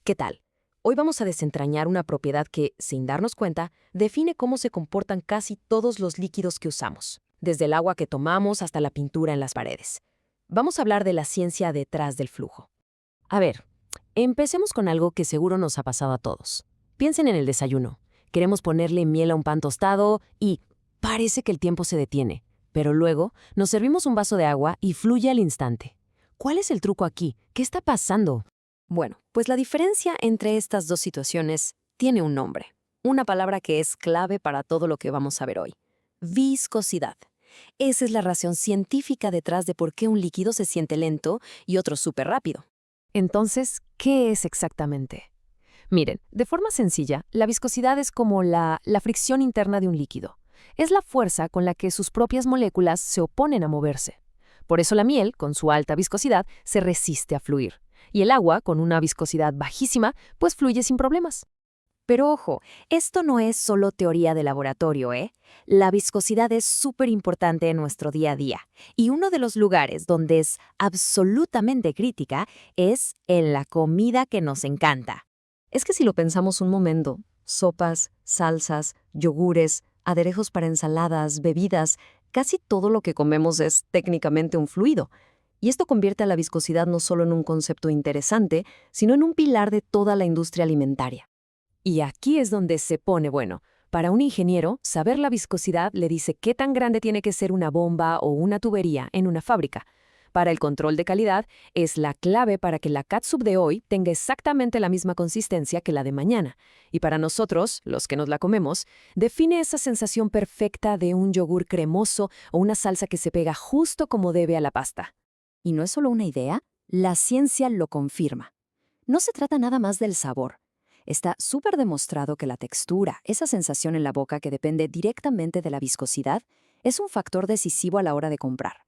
¿Qué tal? Hoy vamos a desentrañar una propiedad que, sin darnos cuenta, define cómo se comportan casi todos los líquidos que usamos, desde el agua que tomamos hasta la pintura en las paredes. Vamos a hablar de la ciencia detrás del flujo. A ver, empecemos con algo que seguro nos ha pasado a todos. Piensen en el desayuno. Queremos ponerle miel a un pan tostado y parece que el tiempo se detiene, pero luego nos servimos un vaso de agua y fluye al instante. ¿Cuál es el truco aquí? ¿Qué está pasando? Bueno, pues la diferencia entre estas dos situaciones tiene un nombre, una palabra que es clave para todo lo que vamos a ver hoy: viscosidad. Esa es la razón científica detrás de por qué un líquido se siente lento y otro súper rápido. Entonces, ¿qué es exactamente? Miren, de forma sencilla, la viscosidad es como la fricción interna de un líquido. Es la fuerza con la que sus propias moléculas se oponen a moverse. Por eso la miel, con su alta viscosidad, se resiste a fluir. Y el agua, con una viscosidad bajísima, pues fluye sin problemas. Pero ojo, esto no es solo teoría de laboratorio, ¿eh? La viscosidad es súper importante en nuestro día a día. Y uno de los lugares donde es absolutamente crítica es en la comida que nos encanta. Es que si lo pensamos un momento, sopas, salsas, yogures, aderezos para ensaladas, bebidas, casi todo lo que comemos es técnicamente un fluido. Y esto convierte a la viscosidad no solo en un concepto interesante, sino en un pilar de toda la industria alimentaria. Y aquí es donde se pone bueno. Para un ingeniero, saber la viscosidad le dice qué tan grande tiene que ser una bomba o una tubería en una fábrica. Para el control de calidad, es la clave para que la catsup de hoy tenga exactamente la misma consistencia que la de mañana. Y para nosotros, los que nos la comemos, define esa sensación perfecta de un yogur cremoso o una salsa que se pega justo como debe a la pasta. Y no es solo una idea, la ciencia lo confirma. No se trata nada más del sabor. Está súper demostrado que la textura, esa sensación en la boca que depende directamente de la viscosidad, es un factor decisivo a la hora de comprar.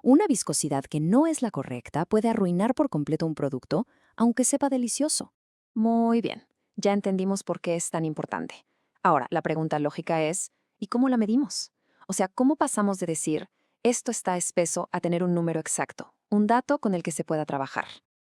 Una viscosidad que no es la correcta puede arruinar por completo un producto, aunque sepa delicioso. Muy bien, ya entendimos por qué es tan importante. Ahora, la pregunta lógica es, ¿y cómo la medimos? O sea, ¿cómo pasamos de decir, esto está espeso, a tener un número exacto, un dato con el que se pueda trabajar?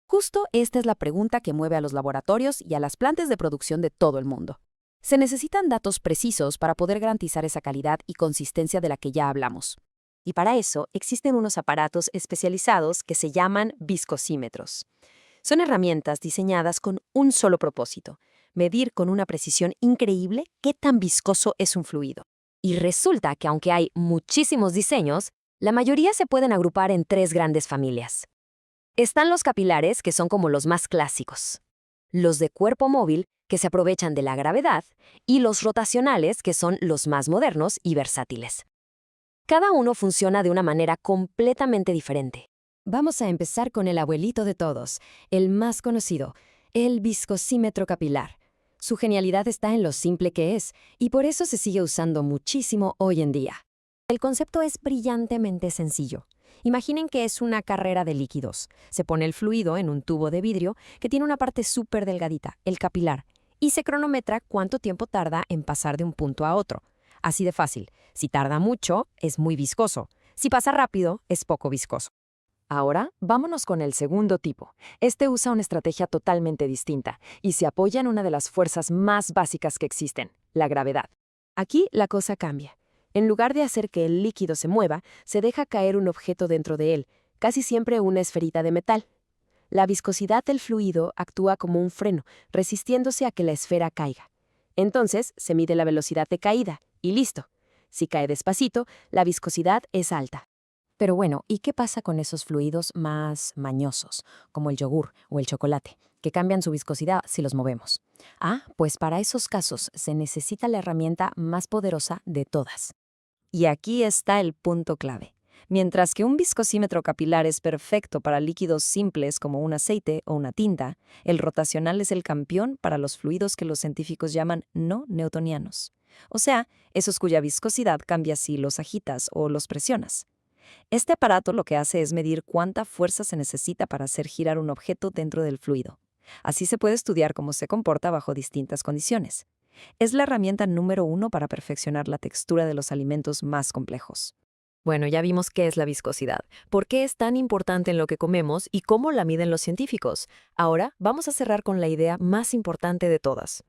Justo esta es la pregunta que mueve a los laboratorios y a las plantas de producción de todo el mundo. Se necesitan datos precisos para poder garantizar esa calidad y consistencia de la que ya hablamos. Y para eso existen unos aparatos especializados que se llaman viscosímetros. Son herramientas diseñadas con un solo propósito: medir con una precisión increíble qué tan viscoso es un fluido. Y resulta que aunque hay muchísimos diseños, la mayoría se pueden agrupar en tres grandes familias. Están los capilares, que son como los más clásicos, los de cuerpo móvil, que se aprovechan de la gravedad, y los rotacionales, que son los más modernos y versátiles. Cada uno funciona de una manera completamente diferente. Vamos a empezar con el abuelito de todos, el más conocido, el viscosímetro capilar. Su genialidad está en lo simple que es, y por eso se sigue usando muchísimo hoy en día. El concepto es brillantemente sencillo. Imaginen que es una carrera de líquidos. Se pone el fluido en un tubo de vidrio que tiene una parte súper delgadita, el capilar, y se cronometra cuánto tiempo tarda en pasar de un punto a otro. Así de fácil. Si tarda mucho, es muy viscoso. Si pasa rápido, es poco viscoso. Ahora, vámonos con el segundo tipo. Este usa una estrategia totalmente distinta y se apoya en una de las fuerzas más básicas que existen: la gravedad. Aquí la cosa cambia. En lugar de hacer que el líquido se mueva, se deja caer un objeto dentro de él, casi siempre una esferita de metal. La viscosidad del fluido actúa como un freno, resistiéndose a que la esfera caiga. Entonces, se mide la velocidad de caída, y listo. Si cae despacito, la viscosidad es alta. Pero bueno, ¿y qué pasa con esos fluidos más mañosos, como el yogur o el chocolate, que cambian su viscosidad si los movemos? Ah, pues para esos casos se necesita la herramienta más poderosa de todas. Y aquí está el punto clave. Mientras que un viscosímetro capilar es perfecto para líquidos simples como un aceite o una tinta, el rotacional es el campeón para los fluidos que los científicos llaman no newtonianos. O sea, esos cuya viscosidad cambia si los agitas o los presionas. Este aparato lo que hace es medir cuánta fuerza se necesita para hacer girar un objeto dentro del fluido. Así se puede estudiar cómo se comporta bajo distintas condiciones. Es la herramienta número uno para perfeccionar la textura de los alimentos más complejos. Bueno, ya vimos qué es la viscosidad, por qué es tan importante en lo que comemos y cómo la miden los científicos. Ahora vamos a cerrar con la idea más importante de todas.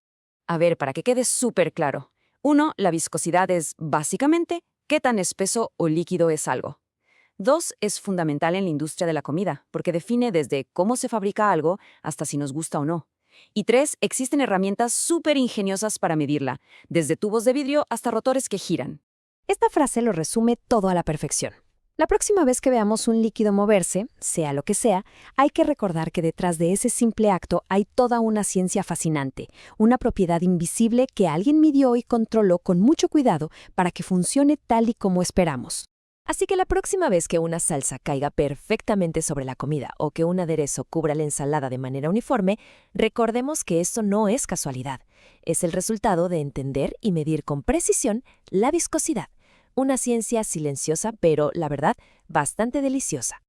A ver, para que quede súper claro. 1. La viscosidad es, básicamente, qué tan espeso o líquido es algo. 2. Es fundamental en la industria de la comida, porque define desde cómo se fabrica algo hasta si nos gusta o no. Y 3. Existen herramientas súper ingeniosas para medirla, desde tubos de vidrio hasta rotores que giran. Esta frase lo resume todo a la perfección. La próxima vez que veamos un líquido moverse, sea lo que sea, hay que recordar que detrás de ese simple acto hay toda una ciencia fascinante, una propiedad invisible que alguien midió y controló con mucho cuidado para que funcione tal y como esperamos. Así que la próxima vez que una salsa caiga perfectamente sobre la comida o que un aderezo cubra la ensalada de manera uniforme, recordemos que esto no es casualidad. Es el resultado de entender y medir con precisión la viscosidad. Una ciencia silenciosa, pero, la verdad, bastante deliciosa.